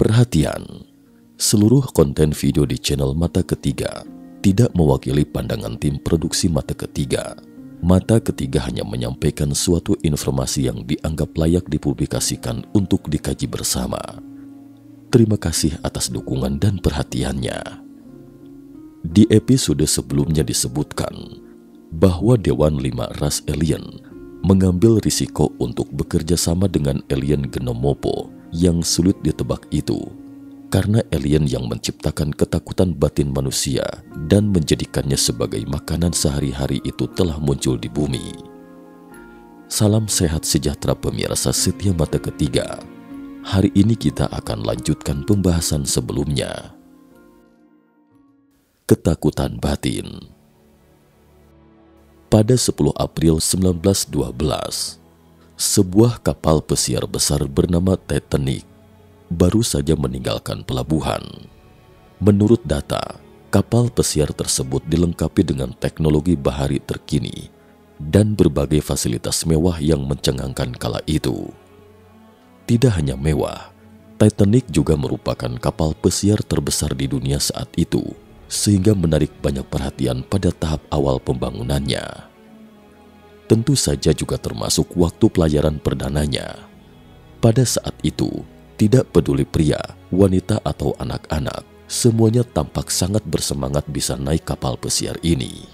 Perhatian, seluruh konten video di channel Mata Ketiga tidak mewakili pandangan tim produksi Mata Ketiga. Mata Ketiga hanya menyampaikan suatu informasi yang dianggap layak dipublikasikan untuk dikaji bersama. Terima kasih atas dukungan dan perhatiannya. Di episode sebelumnya disebutkan bahwa Dewan 5 ras alien mengambil risiko untuk bekerja sama dengan alien Genomopo yang sulit ditebak itu, karena alien yang menciptakan ketakutan batin manusia dan menjadikannya sebagai makanan sehari-hari itu telah muncul di bumi. Salam sehat sejahtera pemirsa setia Mata Ketiga. Hari ini kita akan lanjutkan pembahasan sebelumnya. Ketakutan batin. Pada 10 April 1912, sebuah kapal pesiar besar bernama Titanic baru saja meninggalkan pelabuhan. Menurut data, kapal pesiar tersebut dilengkapi dengan teknologi bahari terkini dan berbagai fasilitas mewah yang mencengangkan kala itu. Tidak hanya mewah, Titanic juga merupakan kapal pesiar terbesar di dunia saat itu, sehingga menarik banyak perhatian pada tahap awal pembangunannya. Tentu saja juga termasuk waktu pelayaran perdananya. Pada saat itu, tidak peduli pria, wanita atau anak-anak, semuanya tampak sangat bersemangat bisa naik kapal pesiar ini.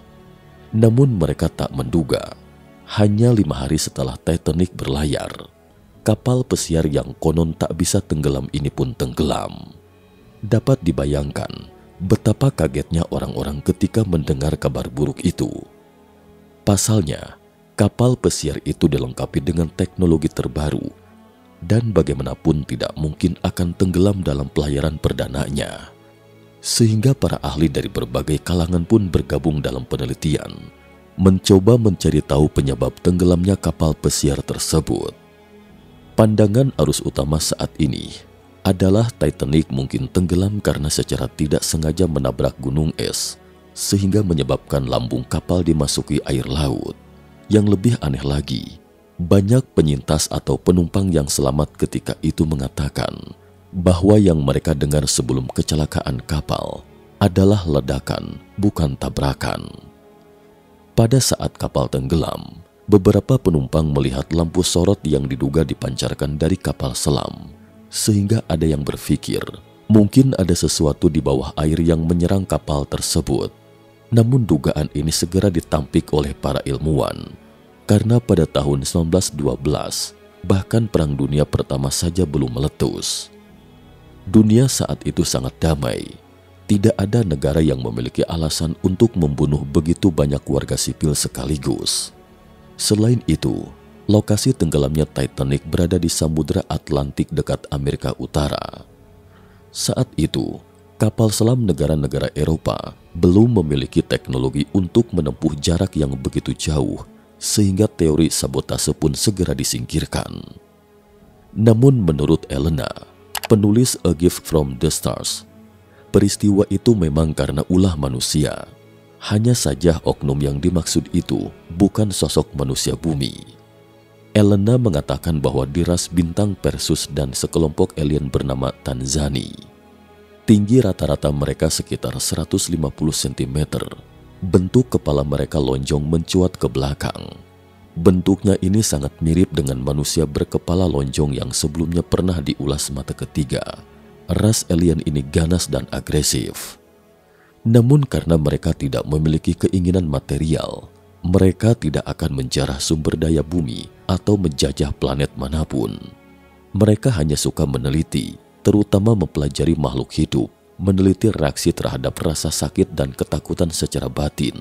Namun mereka tak menduga, hanya 5 hari setelah Titanic berlayar, kapal pesiar yang konon tak bisa tenggelam ini pun tenggelam. Dapat dibayangkan betapa kagetnya orang-orang ketika mendengar kabar buruk itu. Pasalnya, kapal pesiar itu dilengkapi dengan teknologi terbaru dan bagaimanapun tidak mungkin akan tenggelam dalam pelayaran perdananya. Sehingga para ahli dari berbagai kalangan pun bergabung dalam penelitian, mencoba mencari tahu penyebab tenggelamnya kapal pesiar tersebut. Pandangan arus utama saat ini adalah Titanic mungkin tenggelam karena secara tidak sengaja menabrak gunung es, sehingga menyebabkan lambung kapal dimasuki air laut. Yang lebih aneh lagi, banyak penyintas atau penumpang yang selamat ketika itu mengatakan bahwa yang mereka dengar sebelum kecelakaan kapal adalah ledakan, bukan tabrakan. Pada saat kapal tenggelam, beberapa penumpang melihat lampu sorot yang diduga dipancarkan dari kapal selam, sehingga ada yang berpikir mungkin ada sesuatu di bawah air yang menyerang kapal tersebut. Namun dugaan ini segera ditampik oleh para ilmuwan, karena pada tahun 1912 bahkan Perang Dunia Pertama saja belum meletus. Dunia saat itu sangat damai. Tidak ada negara yang memiliki alasan untuk membunuh begitu banyak warga sipil sekaligus. Selain itu, lokasi tenggelamnya Titanic berada di Samudra Atlantik dekat Amerika Utara. Saat itu, kapal selam negara-negara Eropa belum memiliki teknologi untuk menempuh jarak yang begitu jauh, sehingga teori sabotase pun segera disingkirkan. Namun menurut Elena, penulis A Gift from the Stars, peristiwa itu memang karena ulah manusia. Hanya saja oknum yang dimaksud itu bukan sosok manusia bumi. Elena mengatakan bahwa di ras bintang Perseus dan sekelompok alien bernama Tanzani. Tinggi rata-rata mereka sekitar 150 cm. Bentuk kepala mereka lonjong mencuat ke belakang. Bentuknya ini sangat mirip dengan manusia berkepala lonjong yang sebelumnya pernah diulas Mata Ketiga. Ras alien ini ganas dan agresif. Namun karena mereka tidak memiliki keinginan material, mereka tidak akan menjarah sumber daya bumi atau menjajah planet manapun. Mereka hanya suka meneliti, terutama mempelajari makhluk hidup, meneliti reaksi terhadap rasa sakit dan ketakutan secara batin.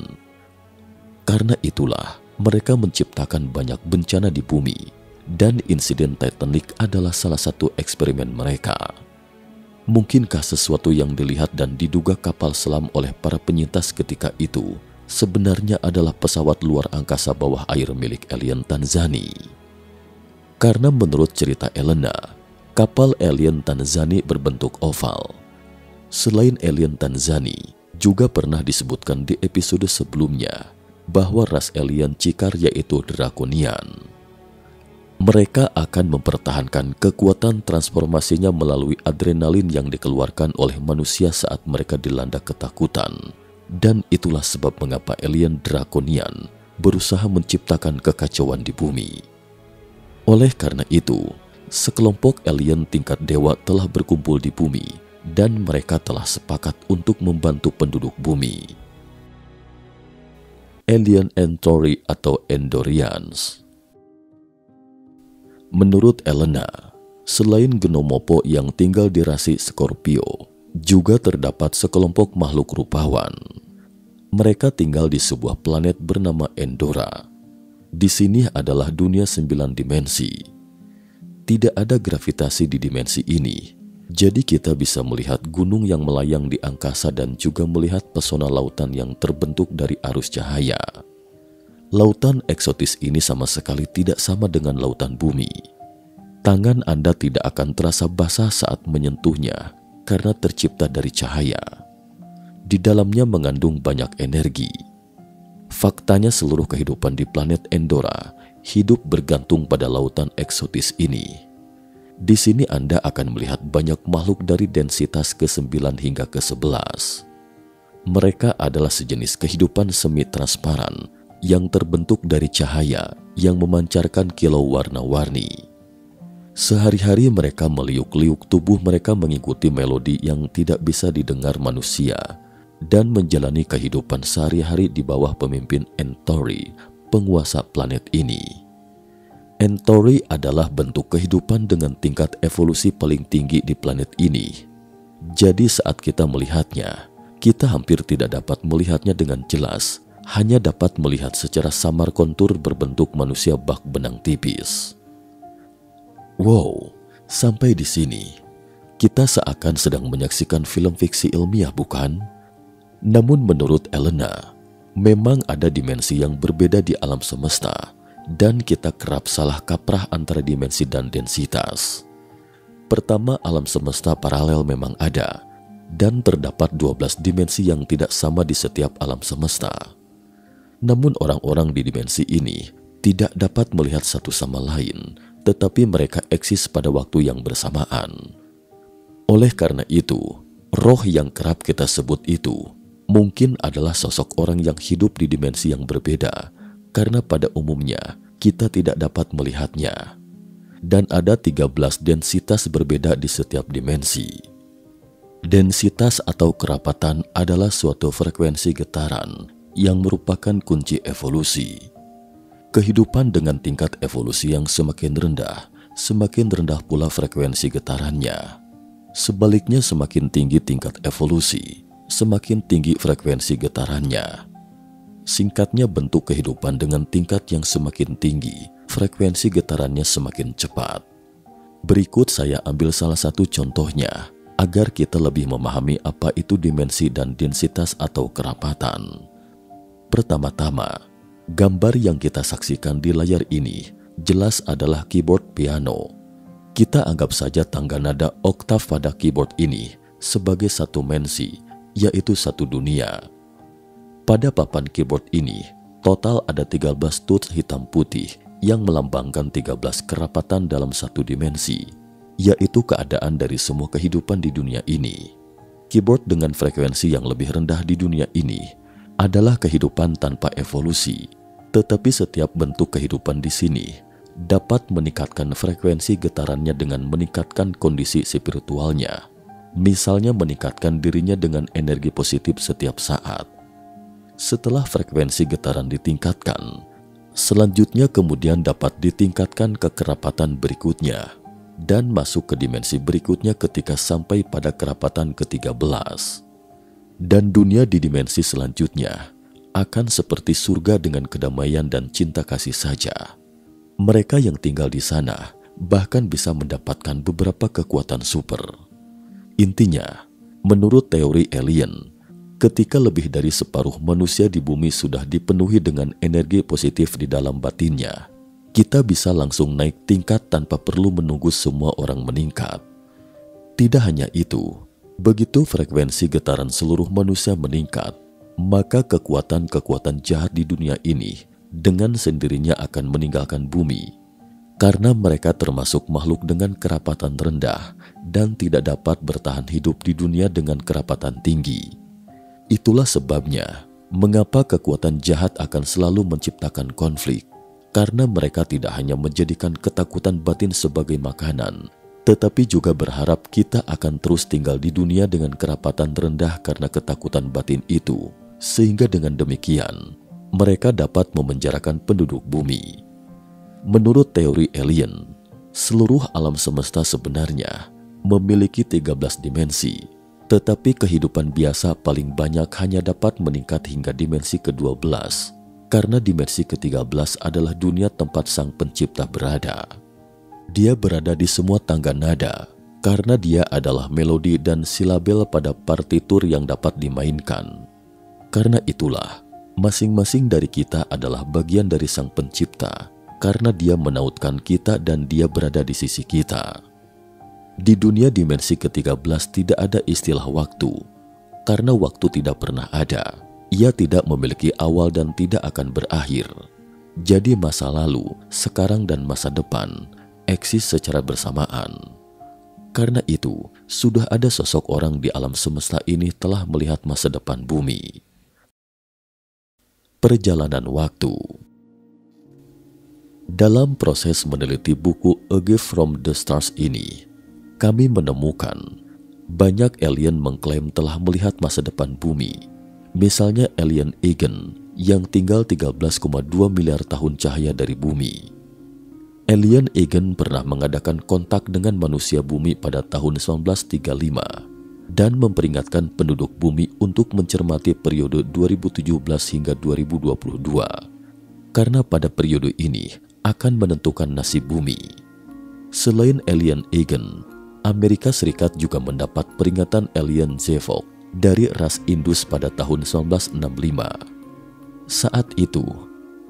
Karena itulah, mereka menciptakan banyak bencana di bumi, dan insiden Titanic adalah salah satu eksperimen mereka. Mungkinkah sesuatu yang dilihat dan diduga kapal selam oleh para penyintas ketika itu sebenarnya adalah pesawat luar angkasa bawah air milik alien Tanzani? Karena menurut cerita Elena, kapal alien Tanzani berbentuk oval. Selain alien Tanzani, juga pernah disebutkan di episode sebelumnya bahwa ras alien Cikar yaitu Draconian. Mereka akan mempertahankan kekuatan transformasinya melalui adrenalin yang dikeluarkan oleh manusia saat mereka dilanda ketakutan. Dan itulah sebab mengapa alien Draconian berusaha menciptakan kekacauan di bumi. Oleh karena itu, sekelompok alien tingkat dewa telah berkumpul di bumi dan mereka telah sepakat untuk membantu penduduk bumi. Alien Entori atau Endorians. Menurut Elena, selain Gnomopo yang tinggal di rasi Scorpio, juga terdapat sekelompok makhluk rupawan. Mereka tinggal di sebuah planet bernama Endora. Di sini adalah dunia 9 dimensi. Tidak ada gravitasi di dimensi ini, jadi kita bisa melihat gunung yang melayang di angkasa dan juga melihat pesona lautan yang terbentuk dari arus cahaya. Lautan eksotis ini sama sekali tidak sama dengan lautan bumi. Tangan Anda tidak akan terasa basah saat menyentuhnya karena tercipta dari cahaya. Di dalamnya mengandung banyak energi. Faktanya seluruh kehidupan di planet Endora hidup bergantung pada lautan eksotis ini. Di sini Anda akan melihat banyak makhluk dari densitas ke-9 hingga ke-11. Mereka adalah sejenis kehidupan semi-transparan yang terbentuk dari cahaya yang memancarkan kilau warna-warni. Sehari-hari mereka meliuk-liuk tubuh mereka mengikuti melodi yang tidak bisa didengar manusia dan menjalani kehidupan sehari-hari di bawah pemimpin Entori, penguasa planet ini. Entori adalah bentuk kehidupan dengan tingkat evolusi paling tinggi di planet ini. Jadi saat kita melihatnya, kita hampir tidak dapat melihatnya dengan jelas, hanya dapat melihat secara samar kontur berbentuk manusia bak benang tipis. Wow, sampai di sini, kita seakan sedang menyaksikan film fiksi ilmiah, bukan? Namun menurut Elena, memang ada dimensi yang berbeda di alam semesta, dan kita kerap salah kaprah antara dimensi dan densitas. Pertama, alam semesta paralel memang ada, dan terdapat 12 dimensi yang tidak sama di setiap alam semesta. Namun orang-orang di dimensi ini tidak dapat melihat satu sama lain, tetapi mereka eksis pada waktu yang bersamaan. Oleh karena itu, roh yang kerap kita sebut itu mungkin adalah sosok orang yang hidup di dimensi yang berbeda, karena pada umumnya kita tidak dapat melihatnya. Dan ada 13 densitas berbeda di setiap dimensi. Densitas atau kerapatan adalah suatu frekuensi getaran yang merupakan kunci evolusi. Kehidupan dengan tingkat evolusi yang semakin rendah pula frekuensi getarannya. Sebaliknya semakin tinggi tingkat evolusi, semakin tinggi frekuensi getarannya. Singkatnya, bentuk kehidupan dengan tingkat yang semakin tinggi, frekuensi getarannya semakin cepat. Berikut saya ambil salah satu contohnya, agar kita lebih memahami apa itu dimensi dan densitas atau kerapatan. Pertama-tama, gambar yang kita saksikan di layar ini jelas adalah keyboard piano. Kita anggap saja tangga nada oktav pada keyboard ini sebagai satu mensi, yaitu satu dunia. Pada papan keyboard ini, total ada 13 tuts hitam putih yang melambangkan 13 kerapatan dalam satu dimensi, yaitu keadaan dari semua kehidupan di dunia ini. Keyboard dengan frekuensi yang lebih rendah di dunia ini adalah kehidupan tanpa evolusi, tetapi setiap bentuk kehidupan di sini dapat meningkatkan frekuensi getarannya dengan meningkatkan kondisi spiritualnya, misalnya meningkatkan dirinya dengan energi positif setiap saat. Setelah frekuensi getaran ditingkatkan, selanjutnya kemudian dapat ditingkatkan ke kerapatan berikutnya dan masuk ke dimensi berikutnya ketika sampai pada kerapatan ke-13. Dan dunia di dimensi selanjutnya akan seperti surga dengan kedamaian dan cinta kasih saja. Mereka yang tinggal di sana bahkan bisa mendapatkan beberapa kekuatan super. Intinya, menurut teori alien, ketika lebih dari separuh manusia di bumi sudah dipenuhi dengan energi positif di dalam batinnya, kita bisa langsung naik tingkat tanpa perlu menunggu semua orang meningkat. Tidak hanya itu, begitu frekuensi getaran seluruh manusia meningkat, maka kekuatan-kekuatan jahat di dunia ini dengan sendirinya akan meninggalkan bumi. karena mereka termasuk makhluk dengan kerapatan rendah dan tidak dapat bertahan hidup di dunia dengan kerapatan tinggi. Itulah sebabnya mengapa kekuatan jahat akan selalu menciptakan konflik, karena mereka tidak hanya menjadikan ketakutan batin sebagai makanan, tetapi juga berharap kita akan terus tinggal di dunia dengan kerapatan rendah karena ketakutan batin itu, sehingga dengan demikian mereka dapat memenjarakan penduduk bumi. Menurut teori alien, seluruh alam semesta sebenarnya memiliki 13 dimensi, tetapi kehidupan biasa paling banyak hanya dapat meningkat hingga dimensi ke-12, karena dimensi ke-13 adalah dunia tempat Sang Pencipta berada. Dia berada di semua tangga nada, karena dia adalah melodi dan silabel pada partitur yang dapat dimainkan. Karena itulah, masing-masing dari kita adalah bagian dari Sang Pencipta, karena dia menautkan kita dan dia berada di sisi kita. Di dunia dimensi ke-13 tidak ada istilah waktu, karena waktu tidak pernah ada. Ia tidak memiliki awal dan tidak akan berakhir. Jadi masa lalu, sekarang dan masa depan eksis secara bersamaan. Karena itu, sudah ada sosok orang di alam semesta ini telah melihat masa depan bumi. Perjalanan waktu. Dalam proses meneliti buku A Gift from the Stars ini, kami menemukan banyak alien mengklaim telah melihat masa depan bumi. Misalnya alien Egan yang tinggal 13,2 miliar tahun cahaya dari bumi. Alien Egan pernah mengadakan kontak dengan manusia bumi pada tahun 1935 dan memperingatkan penduduk bumi untuk mencermati periode 2017 hingga 2022, karena pada periode ini akan menentukan nasib bumi. Selain alien Egan, Amerika Serikat juga mendapat peringatan alien Zevok dari ras Indus pada tahun 1965. Saat itu,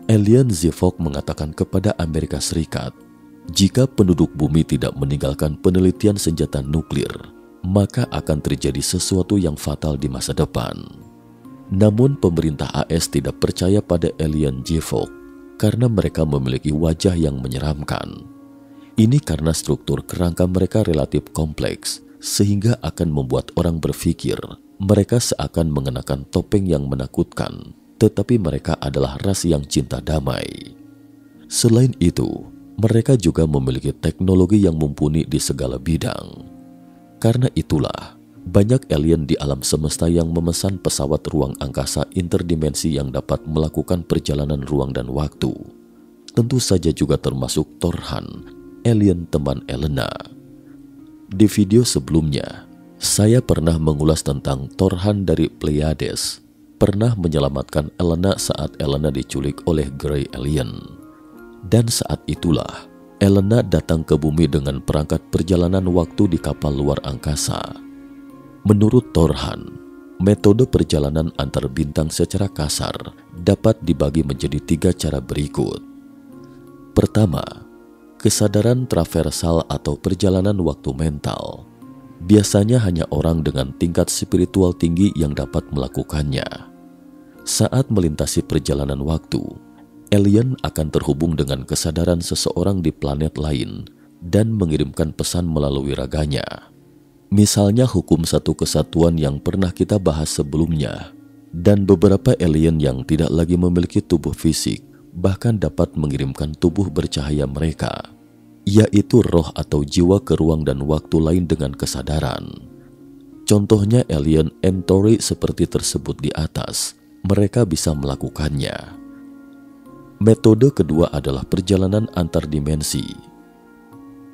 alien Zevok mengatakan kepada Amerika Serikat, jika penduduk bumi tidak meninggalkan penelitian senjata nuklir, maka akan terjadi sesuatu yang fatal di masa depan. Namun pemerintah AS tidak percaya pada alien Zevok karena mereka memiliki wajah yang menyeramkan. Ini karena struktur kerangka mereka relatif kompleks, sehingga akan membuat orang berpikir mereka seakan mengenakan topeng yang menakutkan, tetapi mereka adalah ras yang cinta damai. Selain itu, mereka juga memiliki teknologi yang mumpuni di segala bidang. Karena itulah, banyak alien di alam semesta yang memesan pesawat ruang angkasa interdimensi yang dapat melakukan perjalanan ruang dan waktu. Tentu saja juga termasuk Torhan, alien teman Elena. Di video sebelumnya, saya pernah mengulas tentang Torhan dari Pleiades, pernah menyelamatkan Elena saat Elena diculik oleh Grey Alien. Dan saat itulah, Elena datang ke bumi dengan perangkat perjalanan waktu di kapal luar angkasa. Menurut Torhan, metode perjalanan antar bintang secara kasar dapat dibagi menjadi 3 cara berikut. Pertama, kesadaran traversal atau perjalanan waktu mental. Biasanya hanya orang dengan tingkat spiritual tinggi yang dapat melakukannya. Saat melintasi perjalanan waktu, alien akan terhubung dengan kesadaran seseorang di planet lain dan mengirimkan pesan melalui raganya. Misalnya hukum satu kesatuan yang pernah kita bahas sebelumnya, dan beberapa alien yang tidak lagi memiliki tubuh fisik bahkan dapat mengirimkan tubuh bercahaya mereka, yaitu roh atau jiwa ke ruang dan waktu lain dengan kesadaran. Contohnya alien Entori seperti tersebut di atas, mereka bisa melakukannya. Metode kedua adalah perjalanan antar dimensi.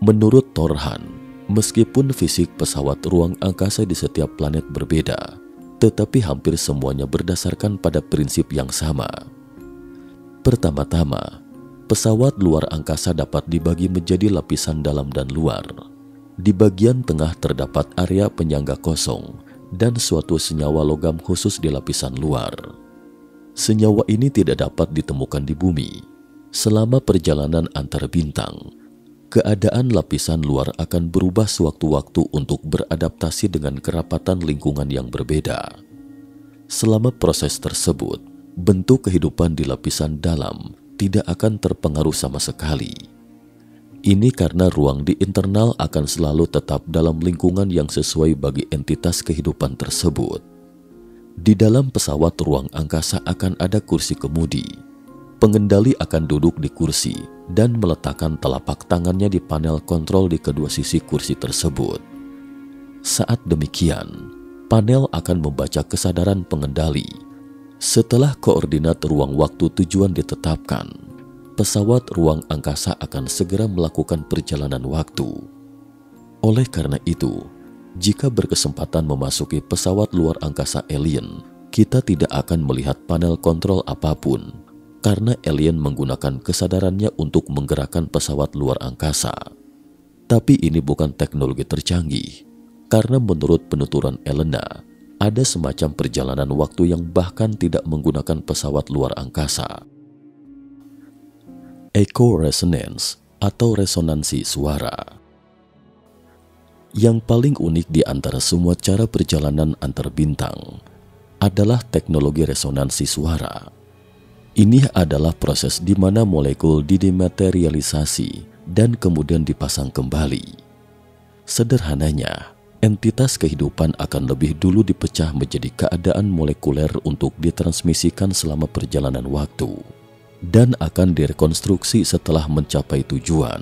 Menurut Torhan, meskipun fisik pesawat ruang angkasa di setiap planet berbeda, tetapi hampir semuanya berdasarkan pada prinsip yang sama. Pertama-tama, pesawat luar angkasa dapat dibagi menjadi lapisan dalam dan luar. Di bagian tengah terdapat area penyangga kosong dan suatu senyawa logam khusus di lapisan luar. Senyawa ini tidak dapat ditemukan di bumi. Selama perjalanan antar bintang, keadaan lapisan luar akan berubah sewaktu-waktu untuk beradaptasi dengan kerapatan lingkungan yang berbeda. Selama proses tersebut, bentuk kehidupan di lapisan dalam tidak akan terpengaruh sama sekali. Ini karena ruang di internal akan selalu tetap dalam lingkungan yang sesuai bagi entitas kehidupan tersebut. Di dalam pesawat ruang angkasa akan ada kursi kemudi. Pengendali akan duduk di kursi dan meletakkan telapak tangannya di panel kontrol di kedua sisi kursi tersebut. Saat demikian, panel akan membaca kesadaran pengendali. Setelah koordinat ruang waktu tujuan ditetapkan, pesawat ruang angkasa akan segera melakukan perjalanan waktu. Oleh karena itu, jika berkesempatan memasuki pesawat luar angkasa alien, kita tidak akan melihat panel kontrol apapun, karena alien menggunakan kesadarannya untuk menggerakkan pesawat luar angkasa. Tapi ini bukan teknologi tercanggih, karena menurut penuturan Elena, ada semacam perjalanan waktu yang bahkan tidak menggunakan pesawat luar angkasa. Echo resonance atau resonansi suara. Yang paling unik di antara semua cara perjalanan antar bintang adalah teknologi resonansi suara. Ini adalah proses di mana molekul didematerialisasi dan kemudian dipasang kembali. Sederhananya, entitas kehidupan akan lebih dulu dipecah menjadi keadaan molekuler untuk ditransmisikan selama perjalanan waktu, dan akan direkonstruksi setelah mencapai tujuan.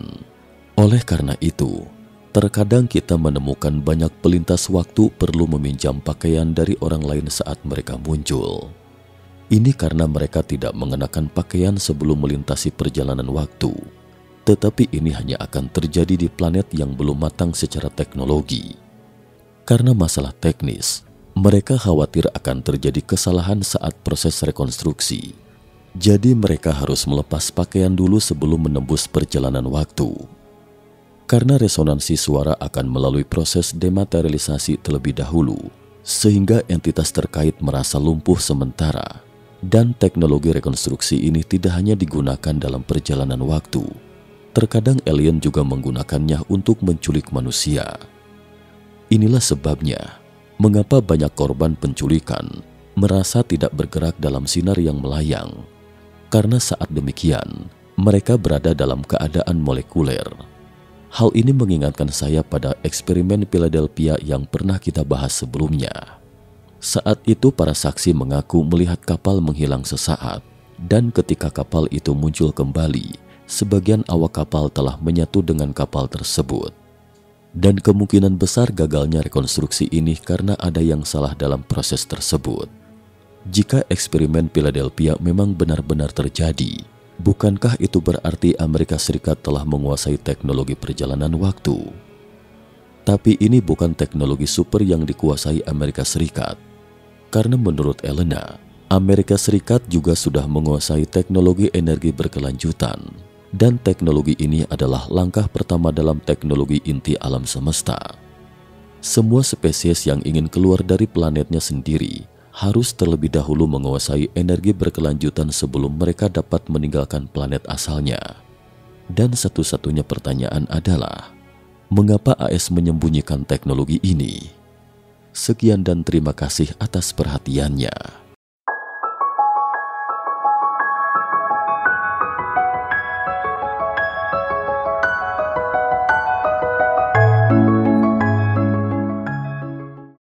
Oleh karena itu, terkadang kita menemukan banyak pelintas waktu perlu meminjam pakaian dari orang lain saat mereka muncul. Ini karena mereka tidak mengenakan pakaian sebelum melintasi perjalanan waktu, tetapi ini hanya akan terjadi di planet yang belum matang secara teknologi. Karena masalah teknis, mereka khawatir akan terjadi kesalahan saat proses rekonstruksi. Jadi mereka harus melepas pakaian dulu sebelum menembus perjalanan waktu. Karena resonansi suara akan melalui proses dematerialisasi terlebih dahulu, sehingga entitas terkait merasa lumpuh sementara. Dan teknologi rekonstruksi ini tidak hanya digunakan dalam perjalanan waktu. Terkadang alien juga menggunakannya untuk menculik manusia. Inilah sebabnya mengapa banyak korban penculikan merasa tidak bergerak dalam sinar yang melayang. Karena saat demikian, mereka berada dalam keadaan molekuler. Hal ini mengingatkan saya pada eksperimen Philadelphia yang pernah kita bahas sebelumnya. Saat itu para saksi mengaku melihat kapal menghilang sesaat, dan ketika kapal itu muncul kembali, sebagian awak kapal telah menyatu dengan kapal tersebut. Dan kemungkinan besar gagalnya rekonstruksi ini karena ada yang salah dalam proses tersebut. Jika eksperimen Philadelphia memang benar-benar terjadi, bukankah itu berarti Amerika Serikat telah menguasai teknologi perjalanan waktu? Tapi ini bukan teknologi super yang dikuasai Amerika Serikat. Karena menurut Elena, Amerika Serikat juga sudah menguasai teknologi energi berkelanjutan. Dan teknologi ini adalah langkah pertama dalam teknologi inti alam semesta. Semua spesies yang ingin keluar dari planetnya sendiri harus terlebih dahulu menguasai energi berkelanjutan sebelum mereka dapat meninggalkan planet asalnya. Dan satu-satunya pertanyaan adalah, mengapa AS menyembunyikan teknologi ini? Sekian dan terima kasih atas perhatiannya.